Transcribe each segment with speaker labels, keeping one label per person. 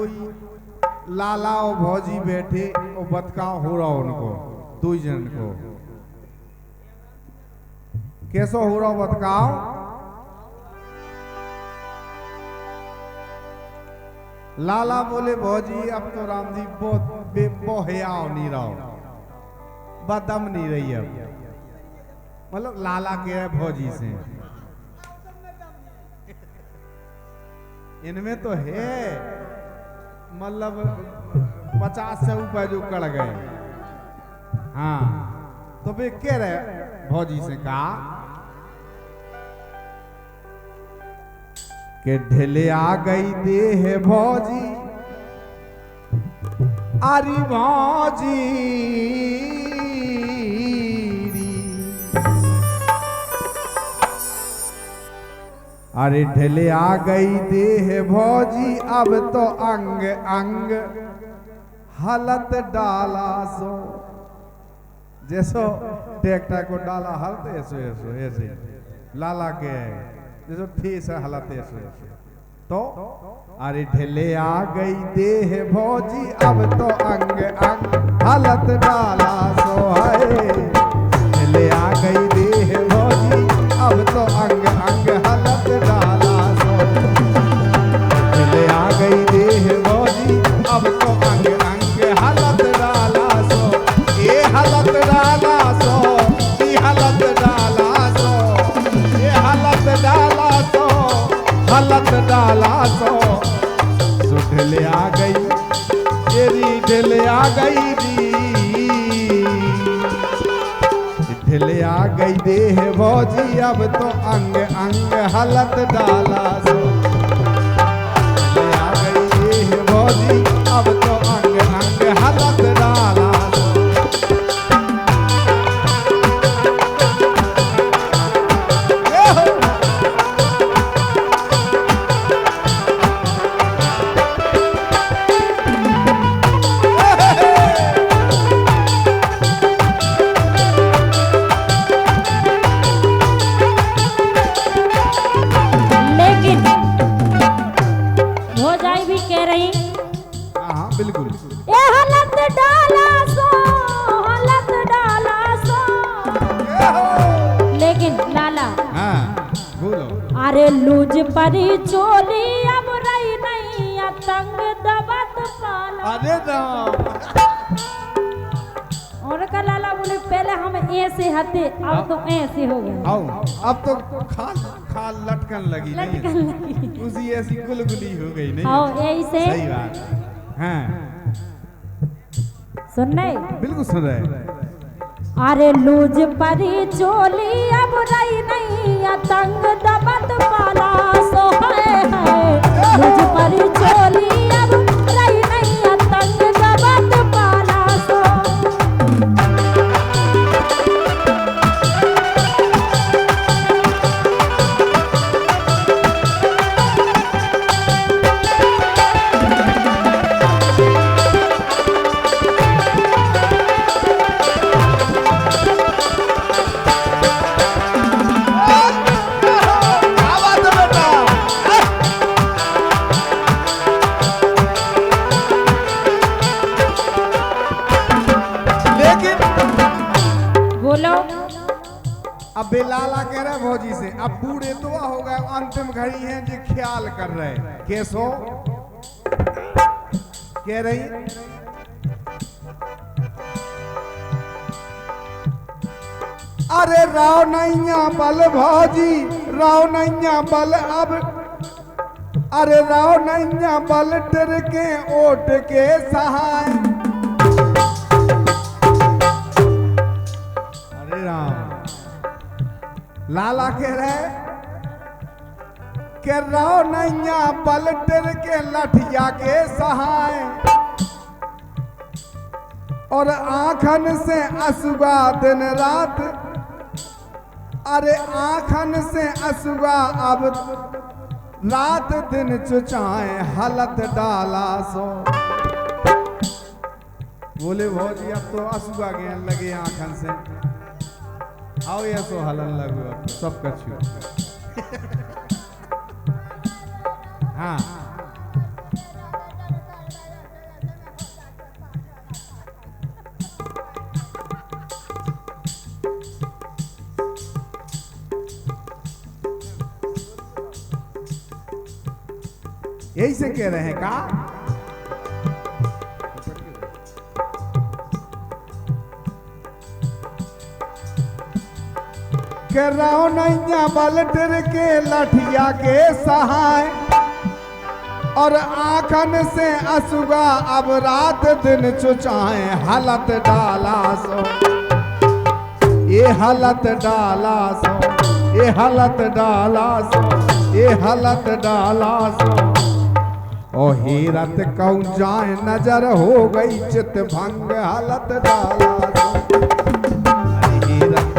Speaker 1: लाला और भौजी बैठे और बतकाओ हो रहा उनको दो जन को कैसो हो रहा बतकाओ। लाला बोले भौजी अब तो राम जी बहुत हयाओ नहीं रहो बदम नहीं रही अब। मतलब लाला कह रहे भौजी से इनमें तो है मतलब 50 से ऊपर जो कड़ गए। हाँ तो वे कह रहे भौजी से कहा कि ढेले आ गई देह भौजी अरे भौजी अरे ढेले आ गई देह भौजी अब तो अंग अंग हलत डाला सो जैसो ट्रैक्टर को डाला हलत ऐसे ऐसे ऐसे लाला के जैसो ठेस हलत ऐसे ऐसे तो अरे ढेले आ गई देह भौजी अब तो अंग अंग हलत डाला सो है। ढेले आ गई देह भौजी अब तो अंग अंग हलत डाला सो। ढेले आ गई देह भौजी अब तो अंग अंग हलत डाला सो। ये हलत डाला सो ये हलत डाला सो ये हलत डाला सो हलत डाला सो। ढेले आ गई तेरी ढेले आ गई ढेले आ गई देह भौजी अब तो अंग अंग हलत डाला सो। ढेले आ गई देह भौजी अब तो अंग अंग हलत डाला सो। बिल्कुल
Speaker 2: ए हलत डाला सो हलत डाला सो। लेकिन लाला
Speaker 1: हाँ बोलो
Speaker 2: अरे लूज परी चोली अब रही नहीं तंग दबत पाला।
Speaker 1: अरे राम
Speaker 2: और का लाला बोले पहले हम ऐसे हते अब तो ऐसे हो गए।
Speaker 1: आओ अब तो खाल खाल लटकन लगी
Speaker 2: लटकन
Speaker 1: नहीं
Speaker 2: लगी
Speaker 1: उसी ऐसी गुलगुली हो गई नहीं।
Speaker 2: आओ ऐसे
Speaker 1: सही बात है। हाँ
Speaker 2: सुन नहीं
Speaker 1: बिल्कुल सुन रहे।
Speaker 2: अरे लूज परी चोली अब रही नहीं तंग दबत पाला सो है लूज परी चोली अब रही नहीं तंग दबत पाला सो।
Speaker 1: अब बेलाला कह रहे भौजी से अब बूढ़े तो हो गए अंतिम घड़ी है जो ख्याल कर रहे कैसो कह रही अरे राव नैया बल भौजी राव नैया बल अब अरे राव नैया बल टर के ओट के सहाय। अरे राम लाला कह रहे कि राव नैया पलटर के लठिया के सहाय और आंखन से असुआ दिन रात अरे आंखन से असुआ अब रात दिन चुचाए हलत डाला सो। बोले भौजी अब तो असुआ गए लगे आंखन से आओ ये सो हलन लगो अब तो सब कछु। हाँ यही से कह रहे हैं का रहो नैया बलटर के लठिया के सहाय और आंखन से असुगा अब रात दिन चुचाए हालत डाला सो ये हालत डाला सो ये हालत डाला सो ये हालत डाला सो ओ हीरत कहूँ जाए नजर हो गई चित भंग हालत डाला सो हीरत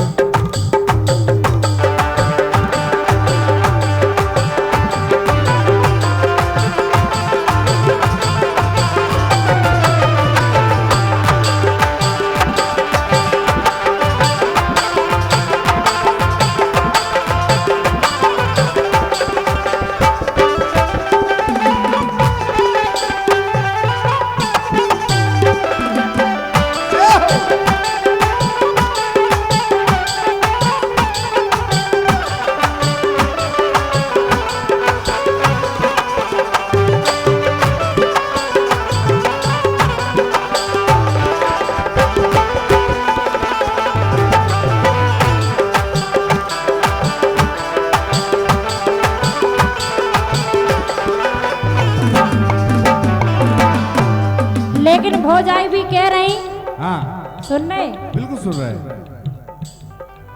Speaker 2: भौजाई भी कह रही
Speaker 1: हाँ
Speaker 2: सुन रहे
Speaker 1: बिल्कुल सुन रहे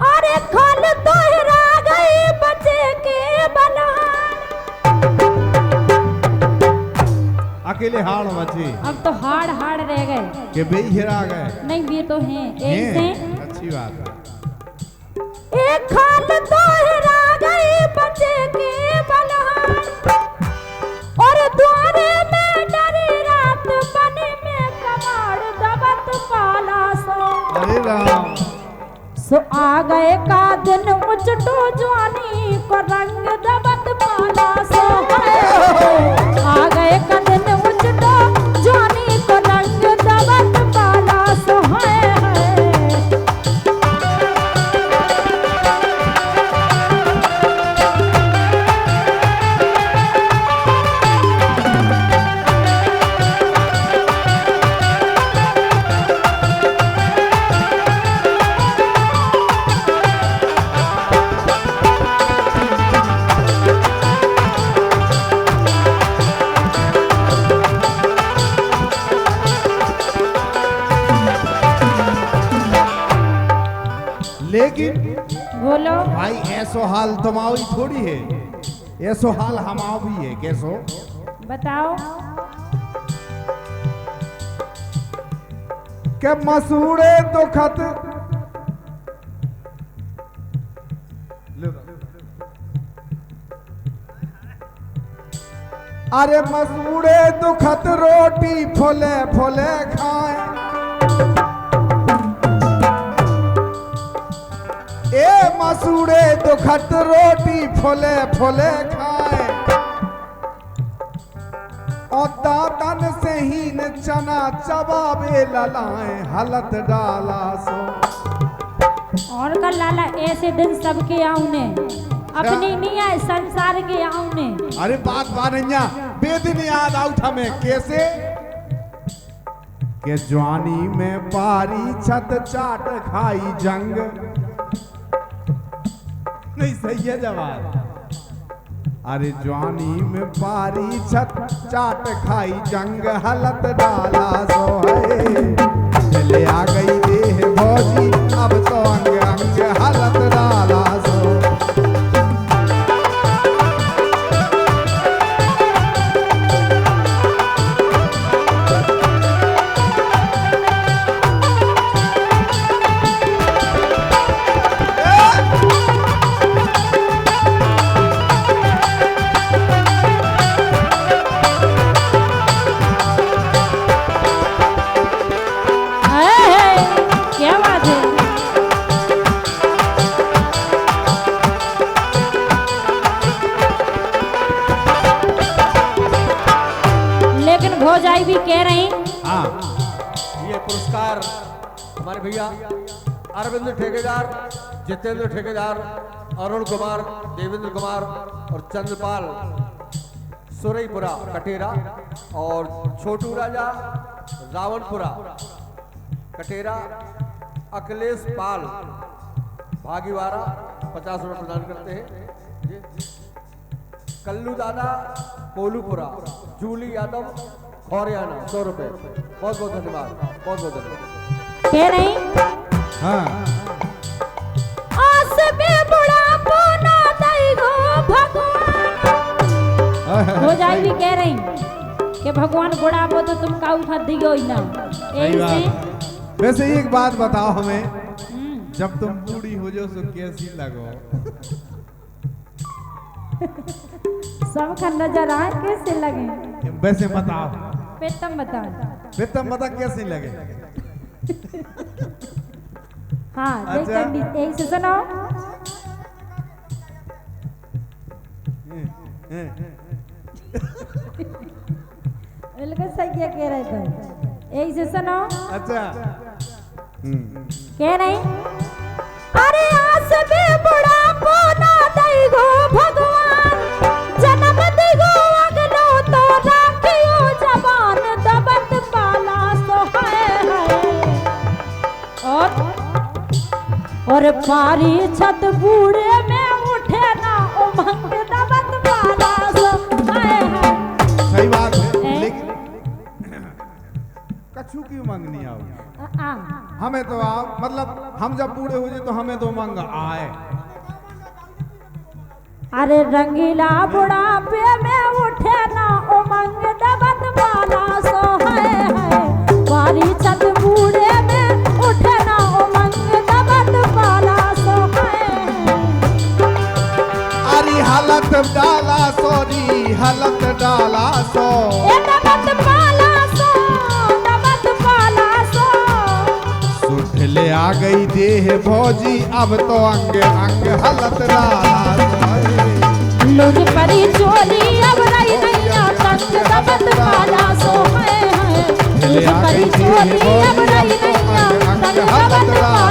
Speaker 2: अरे खल तोहरा गई बचे के बलहान
Speaker 1: अकेले हाड़ बचे
Speaker 2: अब तो हाड़ हाड़ रह गए
Speaker 1: के बेई हेरा गए
Speaker 2: नहीं ये तो हैं एक से
Speaker 1: अच्छी बात है
Speaker 2: एक खल तोहरा गई बचे के बलहान और द्वारे में डरी रात बने में कमाड़ दबत पाला सो
Speaker 1: अरे राम
Speaker 2: सो आ गए का दिन उचटो जवानी को रंग दबत पाला सो आ गए का दिन उचटो जवानी को रंग दबत पाला सो है
Speaker 1: लेकिन
Speaker 2: बोलो
Speaker 1: भाई ऐसो हाल तुम्हारी थोड़ी है, ऐसो हाल हमारा भी है। कैसो
Speaker 2: बताओ
Speaker 1: के मसूड़े दुखत अरे मसूड़े दुखत रोटी फुले फुले खाए ए मसूड़े दुखत रोटी फुले फुले खाए और दातन से ही न चना चबावे ललाए हलत डाला सो
Speaker 2: और का लाला ऐसे दिन सबके आउने अपनी नहीं आए संसार के आउने।
Speaker 1: अरे बात बानैया बेदिन याद आउट हमें कैसे के जवानी में पारी छत चाट खाई जंग नहीं सही है जवाब। अरे जवानी में पारी छत चाट खाई जंग हलत डाला सो है ले आ गई देह भौजी अब तो अंग अंग हलत डाला सो
Speaker 2: भौजाई भी कह रही
Speaker 3: ये पुरस्कार हमारे भैया अरविंद ठेकेदार, जितेंद्र ठेकेदार, अरुण कुमार, देवेंद्र कुमार और चंद्रपाल सुरईपुरा कटेरा और छोटू राजा रावणपुरा कटेरा, अखिलेश पाल भागीवारा 50 रुपये प्रदान करते हैं। कल्लू दादा कोलूपुरा, जूली यादव खौरियाना 100 रुपये। बहुत बहुत धन्यवाद, बहुत बहुत धन्यवाद।
Speaker 2: कह रही
Speaker 1: हाँ
Speaker 2: आस में बुढ़ापो ना दई गो भगवान हो जाएगी। कह रही कि भगवान बुढ़ापो तो तुम का उठा दियो ही ना।
Speaker 1: सही बात। वैसे एक बात बताओ हमें, जब तुम बूढ़ी हो जाओ तो कैसी लगो?
Speaker 2: सबका नजर आए कैसे लगे?
Speaker 1: वैसे बताओ,
Speaker 2: फिर तुम बताओ।
Speaker 1: फिर तुम बता कैसे लगे?
Speaker 2: हाँ
Speaker 1: अच्छा।
Speaker 2: यही से सुनो। बिल्कुल सही क्या कह रहे थे। यही से सुनो।
Speaker 1: अच्छा
Speaker 2: कह रही अरे आस में बुढ़ापो ना दई गो भगवान, जन्म दी गो अगलो तो राखियो जवान, दबत पाला सो है। और पारी छत बूढ़े में उठे ना उमंग, दबत पाला सो है।
Speaker 1: सही बात है, लेकिन कछु की उमंग नहीं आओ। हमें तो आप मतलब हम जब बूढ़े हो जाए तो हमें तो उमंग आए।
Speaker 2: अरे रंगीला बुढ़ापे में उठे ना उमंग, दबत वाला सो है। बारी छत बूढ़े में उठे ना उमंग, दबत वाला सो है।
Speaker 1: अरे हालत डाला सोरी, हालत डाला सो,
Speaker 2: ए दबत वाला सो, दबत वाला सो।
Speaker 1: सुठले आ गई देह भौजी, अब तो अंग अंग हालत डाला सो।
Speaker 2: लुज परी चोली अब रही नैया तंग, दबत वाला सो है। लुज परी चोली अब रही नैया तंग, दबत वाला